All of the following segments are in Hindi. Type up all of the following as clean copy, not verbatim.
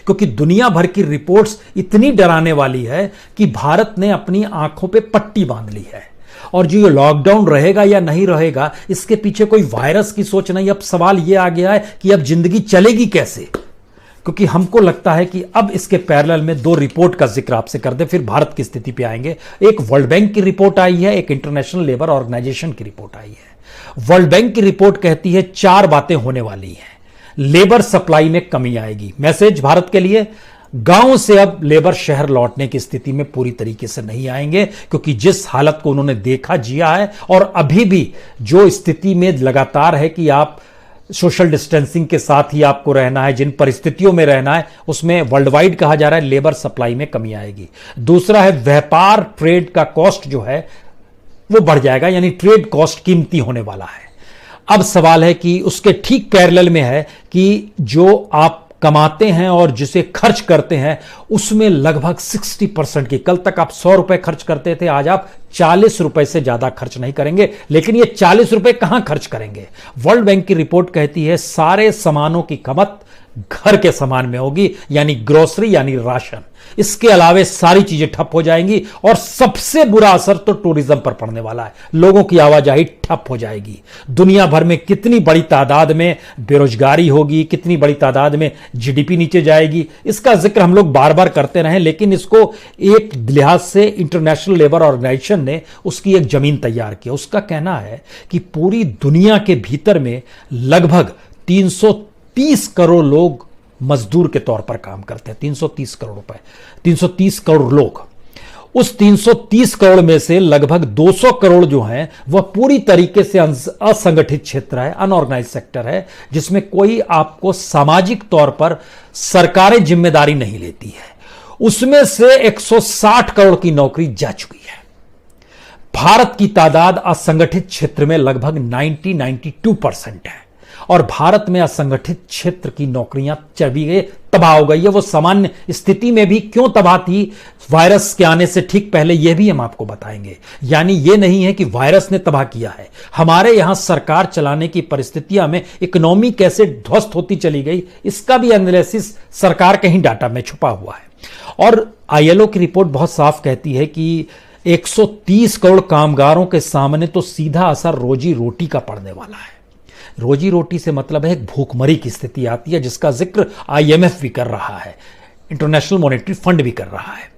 क्योंकि दुनिया भर की रिपोर्ट्स इतनी डराने वाली है कि भारत ने अपनी आंखों पे पट्टी बांध ली है। और जो ये लॉकडाउन रहेगा या नहीं रहेगा, इसके पीछे कोई वायरस की सोच नहीं। अब सवाल ये आ गया है कि अब जिंदगी चलेगी कैसे, क्योंकि हमको लगता है कि अब इसके पैरेलल में दो रिपोर्ट का जिक्र आपसे कर दे, फिर भारत की स्थिति पे आएंगे। एक वर्ल्ड बैंक की रिपोर्ट आई है, एक इंटरनेशनल लेबर ऑर्गेनाइजेशन की रिपोर्ट आई है। वर्ल्ड बैंक की रिपोर्ट कहती है 4 बातें होने वाली हैं। लेबर सप्लाई में कमी आएगी। मैसेज भारत के लिए, गांव से अब लेबर शहर लौटने की स्थिति में पूरी तरीके से नहीं आएंगे, क्योंकि जिस हालत को उन्होंने देखा, जिया है, और अभी भी जो स्थिति में लगातार है कि आप सोशल डिस्टेंसिंग के साथ ही आपको रहना है, जिन परिस्थितियों में रहना है, उसमें वर्ल्ड वाइड कहा जा रहा है लेबर सप्लाई में कमी आएगी। दूसरा है व्यापार, ट्रेड का कॉस्ट जो है वो बढ़ जाएगा, यानी ट्रेड कॉस्ट कीमती होने वाला है। अब सवाल है कि उसके ठीक पैरेलल में है कि जो आप कमाते हैं और जिसे खर्च करते हैं उसमें लगभग 60% की, कल तक आप 100 रुपए खर्च करते थे, आज आप 40 रुपए से ज्यादा खर्च नहीं करेंगे। लेकिन ये 40 रुपए कहां खर्च करेंगे? वर्ल्ड बैंक की रिपोर्ट कहती है सारे सामानों की खपत घर के सामान में होगी, यानी ग्रोसरी, यानी राशन। इसके अलावे सारी चीजें ठप हो जाएंगी और सबसे बुरा असर तो टूरिज्म पर पड़ने वाला है। लोगों की आवाजाही ठप हो जाएगी। दुनिया भर में कितनी बड़ी तादाद में बेरोजगारी होगी, कितनी बड़ी तादाद में जीडीपी नीचे जाएगी, इसका जिक्र हम लोग बार बार करते रहे, लेकिन इसको एक लिहाज से इंटरनेशनल लेबर ऑर्गेनाइजेशन ने उसकी एक जमीन तैयार की। उसका कहना है कि पूरी दुनिया के भीतर में लगभग 330 करोड़ लोग मजदूर के तौर पर काम करते हैं। 330 करोड़ रुपए, 330 करोड़ लोग। उस 330 करोड़ में से लगभग 200 करोड़ जो हैं वह पूरी तरीके से असंगठित क्षेत्र है, अनऑर्गेनाइज सेक्टर है, जिसमें कोई आपको सामाजिक तौर पर सरकारें जिम्मेदारी नहीं लेती है। उसमें से 160 करोड़ की नौकरी जा चुकी है। भारत की तादाद असंगठित क्षेत्र में लगभग 92% है और भारत में असंगठित क्षेत्र की नौकरियां चली गई, तबाह हो गई है। वो सामान्य स्थिति में भी क्यों तबाह थी वायरस के आने से ठीक पहले, यह भी हम आपको बताएंगे। यानी यह नहीं है कि वायरस ने तबाह किया है, हमारे यहां सरकार चलाने की परिस्थितियां में इकोनॉमी कैसे ध्वस्त होती चली गई, इसका भी एनालिसिस सरकार के ही डाटा में छुपा हुआ है। और आईएलओ की रिपोर्ट बहुत साफ कहती है कि 130 करोड़ कामगारों के सामने तो सीधा असर रोजी रोटी का पड़ने वाला है। रोजी रोटी से मतलब है भूखमरी की स्थिति आती है, जिसका जिक्र आईएमएफ भी कर रहा है, इंटरनेशनल मॉनेटरी फंड भी कर रहा है।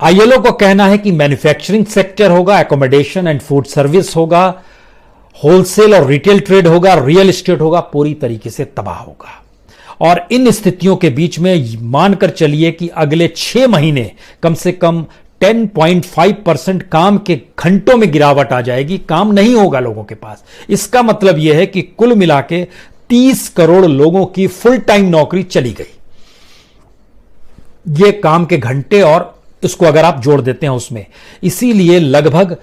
आईएलओ को कहना है कि मैन्युफैक्चरिंग सेक्टर होगा, एकोमोडेशन एंड फूड सर्विस होगा, होलसेल और रिटेल ट्रेड होगा, रियल एस्टेट होगा, पूरी तरीके से तबाह होगा। और इन स्थितियों के बीच में मानकर चलिए कि अगले 6 महीने कम से कम 10.5% काम के घंटों में गिरावट आ जाएगी, काम नहीं होगा लोगों के पास। इसका मतलब यह है कि कुल मिला के 30 करोड़ लोगों की फुल टाइम नौकरी चली गई। यह काम के घंटे और इसको अगर आप जोड़ देते हैं उसमें, इसीलिए लगभग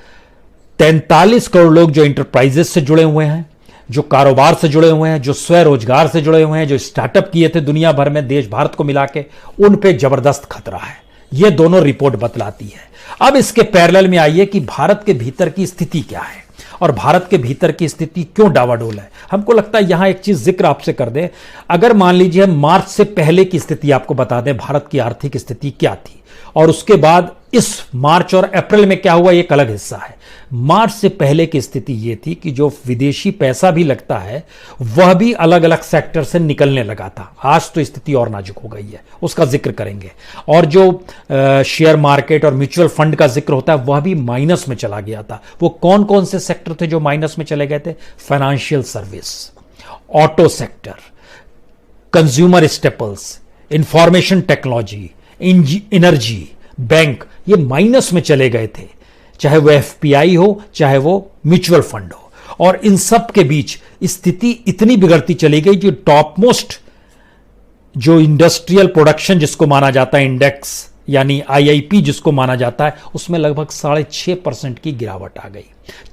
43 करोड़ लोग जो इंटरप्राइजेस से जुड़े हुए हैं, जो कारोबार से जुड़े हुए हैं, जो स्वरोजगार से जुड़े हुए हैं, जो स्टार्टअप किए थे दुनिया भर में, देश भारत को मिला के, उन पे जबरदस्त खतरा है। यह दोनों रिपोर्ट बतलाती है। अब इसके पैरेलल में आइए कि भारत के भीतर की स्थिति क्या है और भारत के भीतर की स्थिति क्यों डावाडोल है। हमको लगता है यहां एक चीज जिक्र आपसे कर दें। अगर मान लीजिए मार्च से पहले की स्थिति आपको बता दें, भारत की आर्थिक स्थिति क्या थी, और उसके बाद इस मार्च और अप्रैल में क्या हुआ, एक अलग हिस्सा है। मार्च से पहले की स्थिति यह थी कि जो विदेशी पैसा भी लगता है वह भी अलग अलग सेक्टर से निकलने लगा था। आज तो स्थिति और नाजुक हो गई है, उसका जिक्र करेंगे। और जो शेयर मार्केट और म्यूचुअल फंड का जिक्र होता है वह भी माइनस में चला गया था। वो कौन कौन से सेक्टर थे जो माइनस में चले गए थे? Financial service, auto sector, consumer staples, information technology, energy, bank, ये माइनस में चले गए थे, चाहे वो एफपीआई हो, चाहे वो म्यूचुअल फंड हो। और इन सब के बीच स्थिति इतनी बिगड़ती चली गई, जो टॉप मोस्ट जो इंडस्ट्रियल प्रोडक्शन जिसको माना जाता है, इंडेक्स यानी आईआईपी जिसको माना जाता है, उसमें लगभग 6.5% की गिरावट आ गई।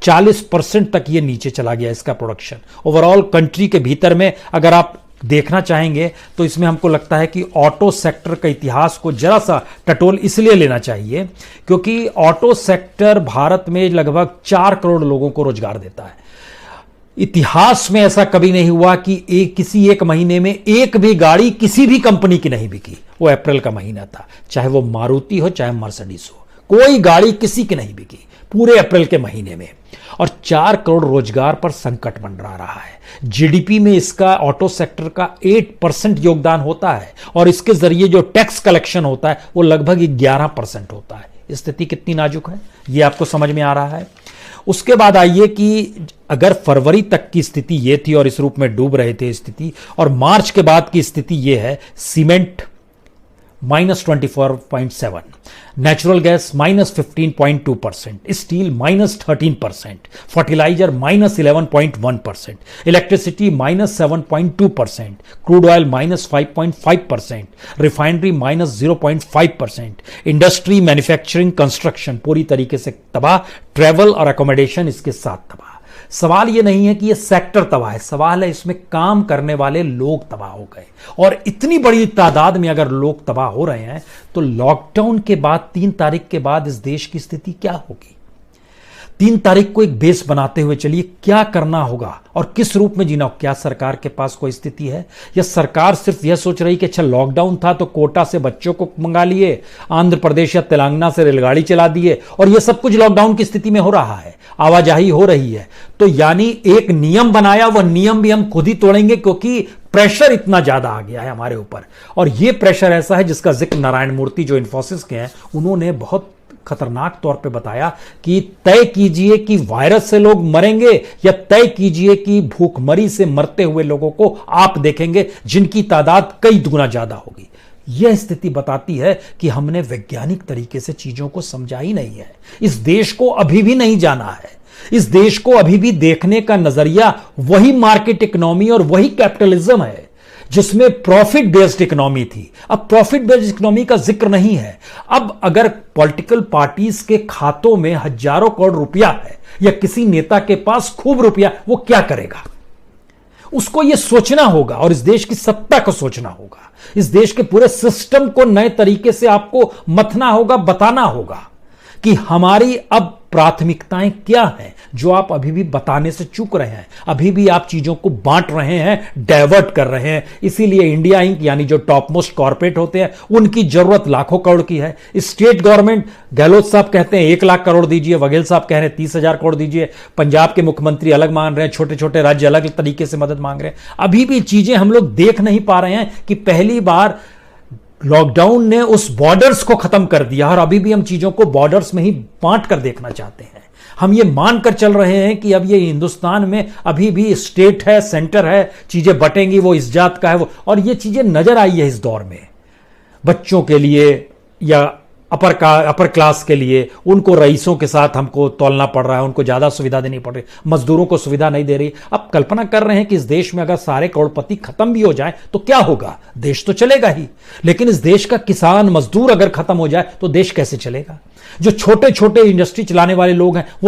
40% तक ये नीचे चला गया इसका प्रोडक्शन। ओवरऑल कंट्री के भीतर में अगर आप देखना चाहेंगे तो इसमें हमको लगता है कि ऑटो सेक्टर का इतिहास को जरा सा टटोल इसलिए लेना चाहिए क्योंकि ऑटो सेक्टर भारत में लगभग 4 करोड़ लोगों को रोजगार देता है। इतिहास में ऐसा कभी नहीं हुआ कि किसी एक महीने में एक भी गाड़ी किसी भी कंपनी की नहीं बिकी। वो अप्रैल का महीना था, चाहे वो मारुति हो चाहे मर्सिडीज हो, कोई गाड़ी किसी की नहीं बिकी पूरे अप्रैल के महीने में। और 4 करोड़ रोजगार पर संकट मंडरा रहा है। जीडीपी में इसका ऑटो सेक्टर का 8% योगदान होता है और इसके जरिए जो टैक्स कलेक्शन होता है वो लगभग 11% होता है। स्थिति कितनी नाजुक है ये आपको समझ में आ रहा है। उसके बाद आइए कि अगर फरवरी तक की स्थिति ये थी और इस रूप में डूब रहे थे स्थिति, और मार्च के बाद की स्थिति ये है, cement -24.7, natural gas -15.2%, steel -13%, fertiliser -11.1%, electricity -7.2%, crude oil -5.5%, refinery -0.5%, industry, manufacturing, construction पूरी तरीके से तबाह, ट्रैवल और अकोमोडेशन इसके साथ तबाह। सवाल यह नहीं है कि यह सेक्टर तबाह है, सवाल है इसमें काम करने वाले लोग तबाह हो गए। और इतनी बड़ी तादाद में अगर लोग तबाह हो रहे हैं तो लॉकडाउन के बाद 3 तारीख के बाद इस देश की स्थिति क्या होगी? 3 तारीख को एक बेस बनाते हुए चलिए क्या करना होगा और किस रूप में जीना। क्या सरकार के पास कोई स्थिति है, या सरकार सिर्फ यह सोच रही कि अच्छा लॉकडाउन था तो कोटा से बच्चों को मंगा लिए, आंध्र प्रदेश या तेलंगाना से रेलगाड़ी चला दिए और यह सब कुछ लॉकडाउन की स्थिति में हो रहा है, आवाजाही हो रही है, तो यानी एक नियम बनाया, वह नियम भी हम खुद ही तोड़ेंगे क्योंकि प्रेशर इतना ज्यादा आ गया है हमारे ऊपर। और यह प्रेशर ऐसा है जिसका जिक्र नारायण मूर्ति जो इन्फोसिस के हैं उन्होंने बहुत खतरनाक तौर पे बताया कि तय कीजिए कि वायरस से लोग मरेंगे या तय कीजिए कि भूखमरी से मरते हुए लोगों को आप देखेंगे जिनकी तादाद कई गुना ज्यादा होगी। यह स्थिति बताती है कि हमने वैज्ञानिक तरीके से चीजों को समझा ही नहीं है। इस देश को अभी भी नहीं जाना है। इस देश को अभी भी देखने का नजरिया वही मार्केट इकोनॉमी और वही कैपिटलिज्म है जिसमें प्रॉफिट बेस्ड इकोनॉमी थी। अब प्रॉफिट बेस्ड इकोनॉमी का जिक्र नहीं है। अब अगर पॉलिटिकल पार्टीज के खातों में हजारों करोड़ रुपया है या किसी नेता के पास खूब रुपया, वो क्या करेगा? उसको यह सोचना होगा और इस देश की सत्ता को सोचना होगा। इस देश के पूरे सिस्टम को नए तरीके से आपको मथना होगा, बताना होगा कि हमारी अब प्राथमिकताएं क्या हैं, जो आप अभी भी बताने से चूक रहे हैं। अभी भी आप चीजों को बांट रहे हैं, डाइवर्ट कर रहे हैं। इसीलिए इंडिया इंक यानी जो टॉप मोस्ट कॉर्पोरेट होते हैं उनकी जरूरत लाखों करोड़ की है। स्टेट गवर्नमेंट, गहलोत साहब कहते हैं 1 लाख करोड़ दीजिए, बघेल साहब कह रहे हैं 30,000 करोड़ दीजिए, पंजाब के मुख्यमंत्री अलग मांग रहे हैं, छोटे छोटे राज्य अलग तरीके से मदद मांग रहे हैं। अभी भी चीजें हम लोग देख नहीं पा रहे हैं कि पहली बार लॉकडाउन ने उस बॉर्डर्स को खत्म कर दिया और अभी भी हम चीजों को बॉर्डर्स में ही बांट कर देखना चाहते हैं। हम ये मानकर चल रहे हैं कि अब ये हिंदुस्तान में अभी भी स्टेट है, सेंटर है, चीजें बटेंगी, वो इस जात का है वो, और ये चीजें नजर आई है इस दौर में। बच्चों के लिए या अपर क्लास के लिए उनको रईसों के साथ हमको तोलना पड़ रहा है, उनको ज्यादा सुविधा देनी पड़ रही, मजदूरों को सुविधा नहीं दे रही। अब कल्पना कर रहे हैं कि इस देश में अगर सारे करोड़पति खत्म भी हो जाए तो क्या होगा? देश तो चलेगा ही, लेकिन इस देश का किसान मजदूर अगर खत्म हो जाए तो देश कैसे चलेगा? जो छोटे छोटे इंडस्ट्री चलाने वाले लोग हैं वो